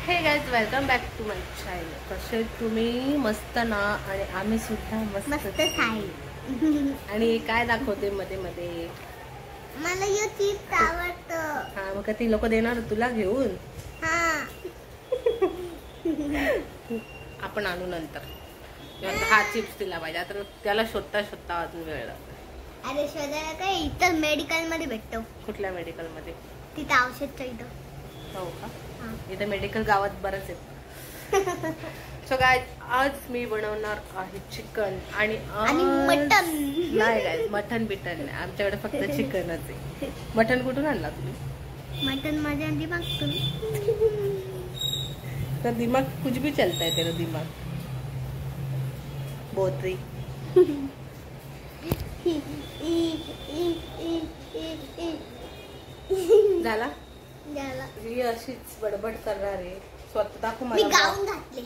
हे guys welcome back to my channel. कसे तुम्ही? मस्त ना? आणि आम्ही सुद्धा मस्त आहे. आणि काय दाखवते मध्ये मध्ये मला हे चिप्स आवडतं. हा मग ती लोक देणार तुला घेऊन. आपण आणू नंतर. हा चिप्स दिला पाहिजे आता त्याला शोधता शोधता अजून वेळ लागतो. अरे शोधायला काय इथं मेडिकल मध्ये भेटतो. कुठल्या मेडिकल मध्ये? तिथं औषधच्या इथं. हो का? इथं मेडिकल गावात बरंच आहे. सो गाइस आज मी बनवणार आहे चिकन आणि मटन. नाही गाइस मटन बिटन नाही, आमच्याकडे फक्त चिकनच आहे. मटन कुठून आणला तुम्ही? मटन माझ्या दिमाग तर दिमाग कुछ भी चलता है तेरा दिमाग. बोतरी झाला ही अशीच बडबड करणार आहे. स्वतः दाखव मला. गाऊन घातले.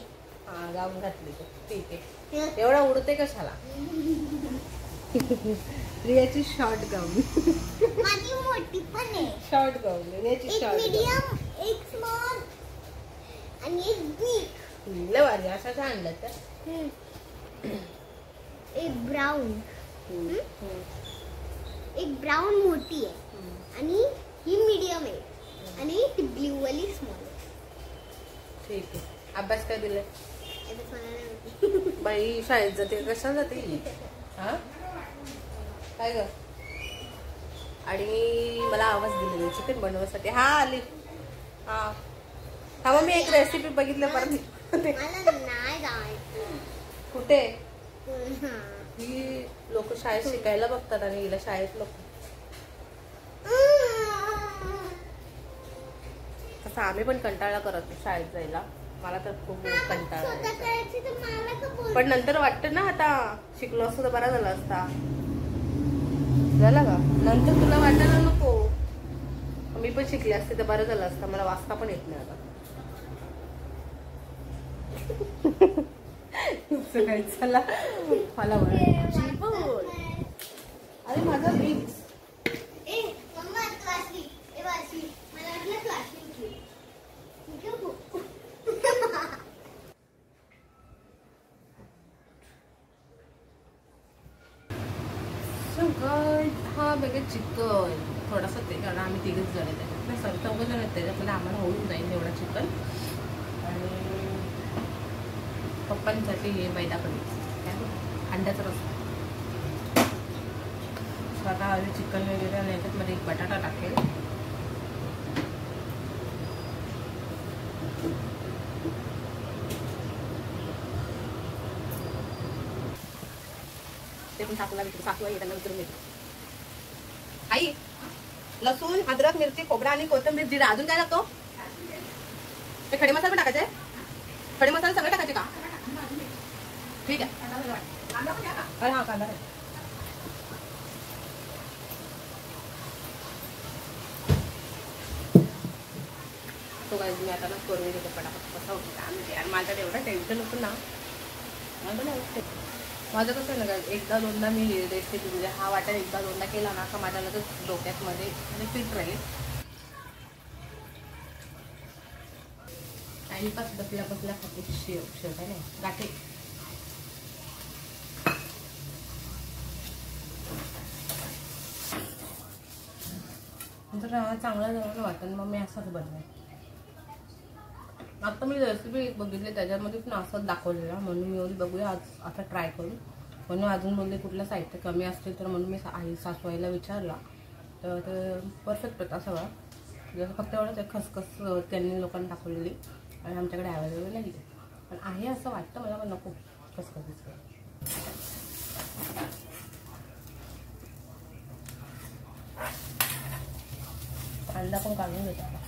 हा गाऊन घातली तू. ठीक आहे. एवढा उडते कशाला? रियाची शॉर्ट गाऊन. माझी मोठी पण आहे. शॉर्ट गाऊन रियाची शॉर्ट. एक मीडियम, एक स्मॉल आणि एक बिग. लय भारी. असा काय आणलं तर? एक ब्राऊन. एक ब्राऊन मोठी आहे आणि ही मीडियम आहे आणि ती ब्ल्यू वाली स्मॉल आहे. ठीक आहे. अभ्यास काय दिलाय? बाई शाळेत जाते कशा जाते? हा काय ग? आणि मला आवाज दिलेला चिकन बनवण्यासाठी. हा आली. हा थांबा मी एक रेसिपी बघितलं परत. कुठे? ही लोक शाळेत शिकायला बघतात आणि हिला शाळेत लोक तसं आम्ही पण कंटाळा करत शाळेत जायला. मला तर खूप कंटाळा, पण नंतर वाटतं ना आता शिकलो असतो तर बरा झाला असता. झाला का? नंतर तुला वाटायला नको मी पण शिकले असते तर बरं झालं असतं. मला वाचता पण येत नाही आता. काही चला मला अरे माझा विक्स हा बघा चिकन थोडासा ते कारण आम्ही तिघच जण आहे सर 4 जण आहेत त्याच्यामध्ये आम्हाला होऊन जाईल एवढा चिकन. आणि पप्पांसाठी हे मैदा कमी अंड्याचा रस्सा. स्वतः चिकन वगैरे आणि याच्यात एक बटाटा टाकेल. ते पण टाकला सासू आहे त्यांना विचारून घेतो. आई लसूण अद्रक मिरची खोबरा आणि कोथिंबीर जिरा अजून काय लागतो? ते खडे मसाले पण टाकायचे. खडे मसाले सगळे टाकायचे का? ठीक आहे. अरे हा कांदा आहे. तो काय मी आता ना करून घेतो पटापट. कसा होतो काय म्हणजे आणि माझ्याकडे एवढं टेन्शन होतं ना. माझं कसं आहे ना काय एकदा दोनदा मी रेसिपी म्हणजे हा वाटा एकदा दोनदा केला ना का माझ्या लगेच डोक्यात मध्ये म्हणजे फिट राहील. टाइमपास बसल्या बसल्या खाते शेव आहे ना गाठे. जर चांगला जवळ वाटेल मग मी असंच बनवेन. आता मी रेसिपी बघितली त्याच्यामध्ये पण असंच दाखवलेला म्हणून मी एवढी बघूया आज आता ट्राय करून. म्हणून अजून बोलले कुठलं साहित्य कमी असते तर म्हणून मी आई सासूबाईला विचारला तर ते परफेक्ट होता सगळा. जसं फक्त एवढंच खसखस त्यांनी लोकांनी दाखवलेली आणि आमच्याकडे अवेलेबल नाही पण आहे असं वाटतं मला. पण नको खसखस. अंडा पण काढून घेतो.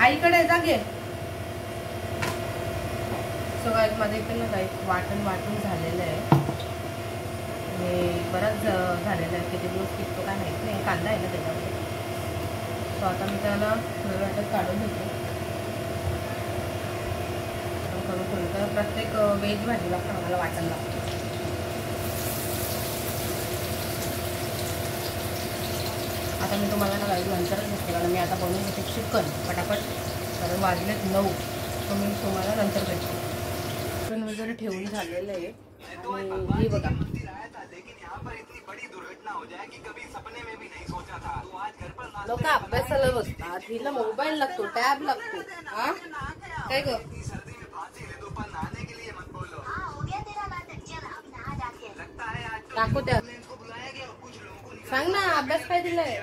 आईकडे जा घे. सगळ्यात मध्ये पण ना काही वाटून झालेलं आहे आणि बराच झालेलं आहे. किती दिवस टिकतो काय माहित नाही. कांदा आहे ना त्याच्यामध्ये. सो आता मी त्याला वाटत काढून घेतो. करून प्रत्येक व्हेज भाजीला पण आम्हाला वाटण लागतं. आता मी तुम्हाला ना नंतरच भेटते, कारण मी आता बनवून घेते चिकन पटापट, कारण वाजलेत 9, तर मी तुम्हाला नंतर भेटते. चिकन वगैरे ठेवून झालेलं आहे आणि ही बघा लोक अभ्यासाला बसतात, हिला मोबाईल लागतो, टॅब लागतो. हा काय ग दाखव त्या सांग ना अभ्यास काय दिलाय.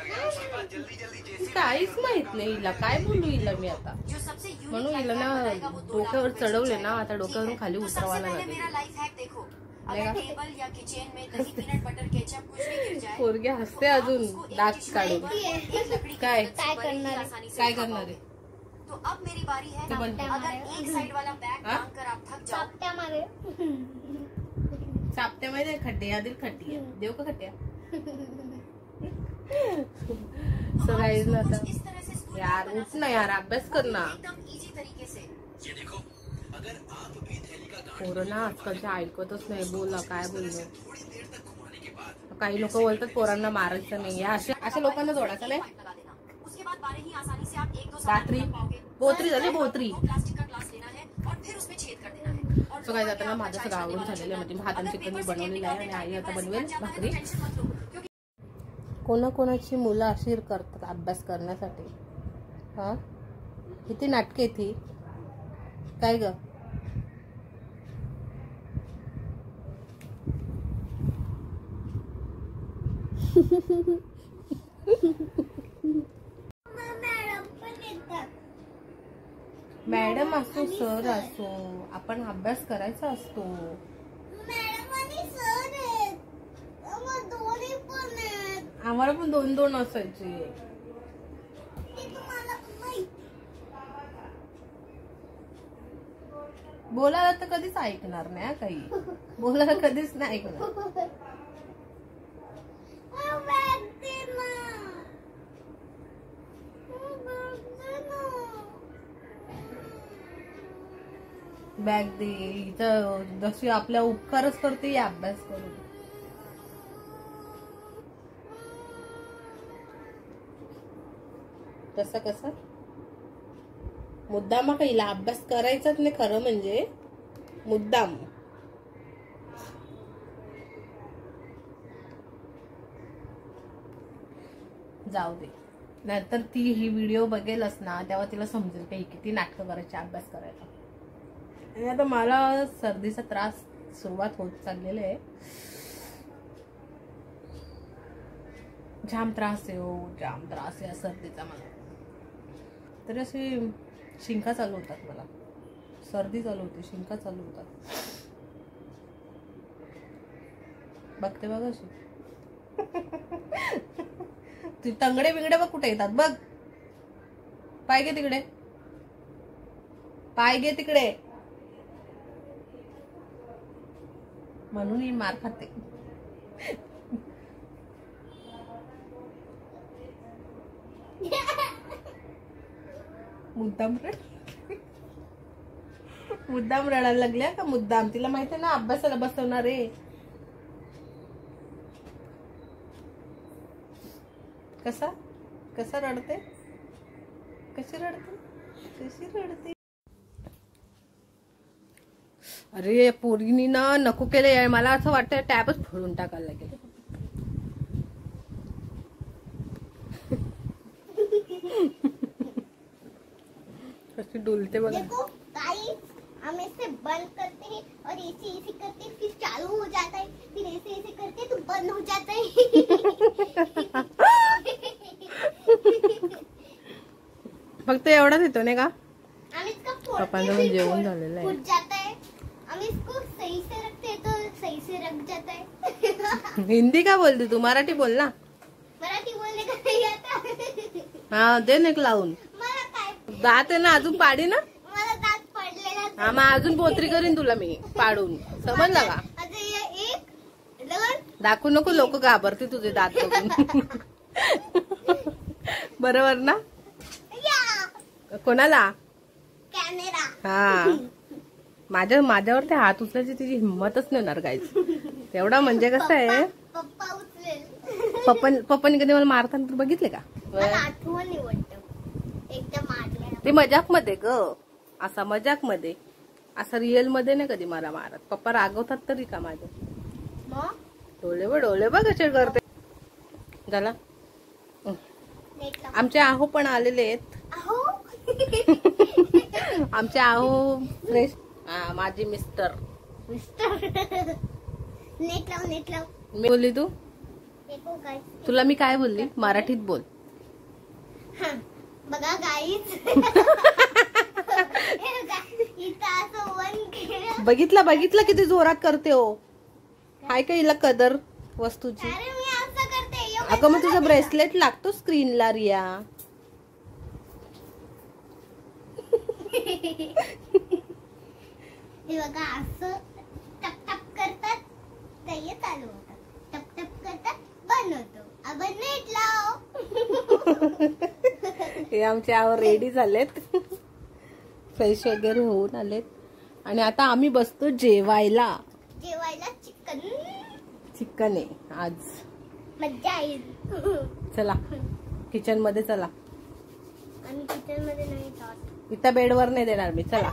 काहीच माहित नाही हिला, काय बोलू हिला मी आता. म्हणून हिला ना डोक्यावर चढवले ना, आता डोक्यावरून खाली उतरवायला लागले. पोरगी हसते अजून दात काढून. काय काय करणार काय करणार आहे तो अब मेरी बारी है. अगर एक साइड वाला बैग टांग कर आप थक जाओ. चापट्यामध्ये खड्डे आधी खड्डी आहे, देव का खड्ड्या. सो गाइस ना आता यार उठ ना यार, अभ्यास कर ना. एकदम इजी तरीके से. पोरं ना आजकालच्या ऐकतच नाही. बोला काय बोललो. काही लोक बोलतात पोरांना मारायचं नाही, अशा लोकांना जोडायचं नाही. उसके बाद बारे ही आसानी से आप 1-2 रात्री बोत्री झाली बोत्री. प्लास्टिक का ग्लास लेना है और फिर उसमें छेद कर देना है. और सो काय जातं ना माझं सगळं आवडून झालेलं आहे. म्हणजे भात आणि चिकन मी बनवलेलं आहे आणि आई आता बनवेल भाकरी. कोणाकोणाची मुलं अशी करतात अभ्यास करण्यासाठी. हा किती नाटके ती काय ग. मॅडम असो सर असो आपण अभ्यास करायचा असतो. आम्हाला पण 2-2 असायचे. बोलायला तर कधीच ऐकणार नाही. काही बोलायला कधीच नाही ऐकणार. बॅग दे. इथं जशी आपल्या उपकारच करते या अभ्यास करून. कसं मुद्दाम का हिला अभ्यास करायचाच नाही. खरं म्हणजे मुद्दाम. जाऊ दे, नंतर ती ही व्हिडिओ बघेलच ना तेव्हा तिला समजेल की किती नाटकं करायची अभ्यास करायला. आणि आता मला सर्दीचा त्रास सुरुवात होत चाललेला आहे. जाम त्रास आहे हो, जाम त्रास आहे सर्दीचा मला. तरी अशी शिंका चालू होतात मला. सर्दी चालू होते, शिंका चालू होतात. बघते बघ अशी. ती टंगडे बिंगडे बघ कुठे येतात बघ. पाय घे तिकडे, पाय घे तिकडे. म्हणून ही मार खाते. मुद्दाम रडायला लागल्या का. मुद्दाम तिला माहिती ना अभ्यासाला बसवणार आहे. कसा रडते, कशी रडते. अरे पोरीनी ना नको केलं. मला असं वाटतं टॅबच फोडून टाकायला लागेल. कशी डुलते बघा. देखो गाइस, हम इसे बंद करते हैं और ऐसे करते फिर चालू हो जाता है, फिर ऐसे करते तो बंद हो जाता है. फक्त एवढाच येतो नाही का. हम इसका पप्पांचं पण जेवण झालेलं आहे. फूट जाता है. हम इसको सही से रखते हैं तो सही से रख जाता है. हिंदी का बोलते तू, मराठी बोल ना. मराठी बोलने का नहीं आता. हा दे ना एक लावून. मला काय दात आहे ना अजून पाडी ना. मला दात पडलेला. हा मग अजून पोत्री करीन तुला मी पाडून. समजला का. आता ये एक दोन दाखवू नको, लोक घाबरते तुझे दात बघून. बरोबर ना. या कोणाला. कॅमेरा. हा माझ्यावर ते हात उचलायची तिची हिंमतच नाही होणार गायची. तेवढा म्हणजे कसं आहे. पप्पा उचलेल. पप्पांनी कधी मला मारताना तर बघितले का? मला आठवण नाही वाटत एकदा मारल्या. ते मजाक मध्ये ग, असा मजाक मध्ये, असं रिअल मध्ये नाही कधी मला मारत. पप्पा रागवतात तरी का माझे? मग डोळे बघ कसे करते. झाला. आमचे आहो पण आलेले आहेत. आमचे आहो फ्रेश. माझी मिस्टर. नेट लाव. मी बोलली तू? तुला मी काय बोलली? मराठीत बोल. बघा गाईज. बघितलं किती जोरात करते हो. हाय का हिला कदर वस्तूची? अरे मी असं करते. अगं मग तुझा ब्रेसलेट लागतो स्क्रीनला रिया. हे बघा असं टप टप करतात ते चालू होतात. टप टप करतात बंद होतो. आपण नेट लाव. हे आमचे आवर रेडी झालेत. फ्रेश वगैरे होऊन आलेत आणि आता आम्ही बसतो जेवायला. चिकन आहे आज. मज्जा येईल. चला किचन मध्ये चला. आम्ही किचन मध्ये नाही जात. इथं बेडवर नाही देणार मी. चला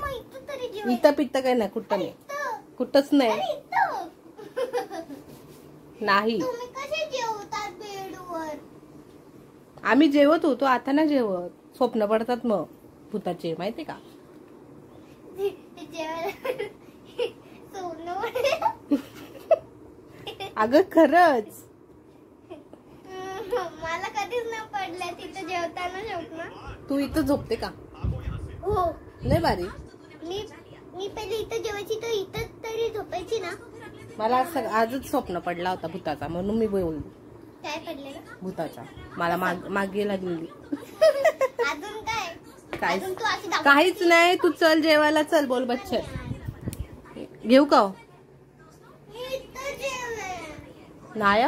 इथं पित्त काय नाही. कुठं नाही. कुठंच नाही. नाही तुम्ही कसे जेवतात बेडवर? आम्ही जेवत होतो आता ना जेवत. स्वप्न पडतात मग भूताचे माहिती का? अगं खरंच मला कधीच नाही पडलं तिथं जेवताना स्वप्न. तू इथं झोपते का? हो नाही बारी. मी पहिले इथं जेवायची तर इथं तरी झोपायची ना. मला आजच स्वप्न पडला होता भूताचा म्हणून मी बोलली. काय पडले? भूताचा. मला मागे लागली. अजून काय? अजून तू अशी काहीच नाही. तू चल जेवायला चल. बोल बच्चे घेऊ का? नाही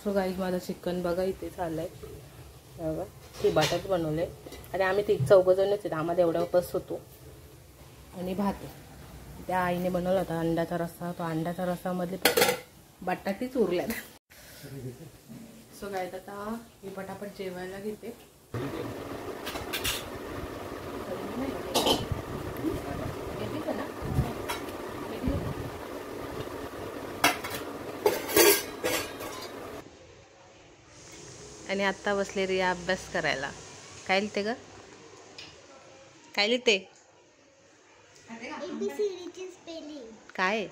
सो गाईज माझं चिकन बघा इथे चाललंय. बघा ते बटाट बनवले आणि आम्ही 3-4 जणच आहेत. आम्हाला एवढा बस होतो. आणि भात त्या आईने बनवला होता अंड्याचा रस्सा. तो अंड्याचा रस्सा मध्ये बटाटीच उरल्या. सो गाईज आता मी पटापट जेवायला घेते. आणि आता बसले रिया अभ्यास करायला. काय लिहिते ग? काय लिहिते? काय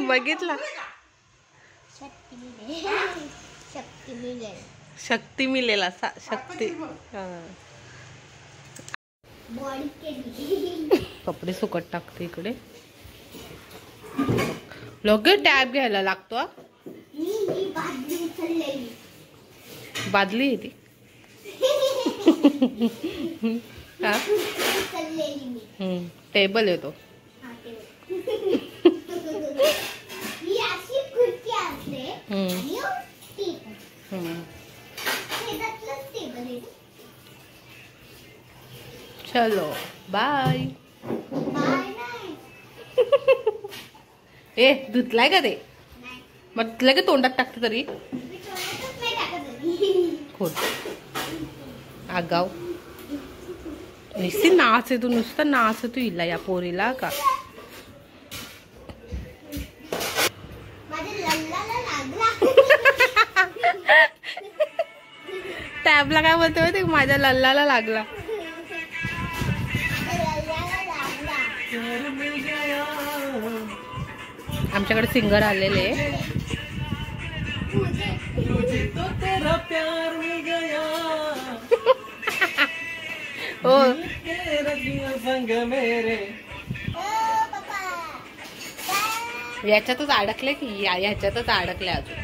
बघितला? शक्ती मिळेल असा. शक्ती. कपडे सुकट टाकते इकडे. लगेच टॅब घ्यायला लागतो. बादली आहे ती. टेबल आहे तो. चलो बाय. ए धुतलाय का ते? मग लगेच तोंडात टाकते तरी खोट. आगाव नुसती नाच आहे तू. नुसतं नाच आहे तू हिला या पोरीला का? टॅबला काय बोलते माहिती? माझ्या लल्लाला लागला. आमच्याकडे सिंगर आलेले. हो याच्यातच अडकले की ह्याच्यातच अडकले अजून.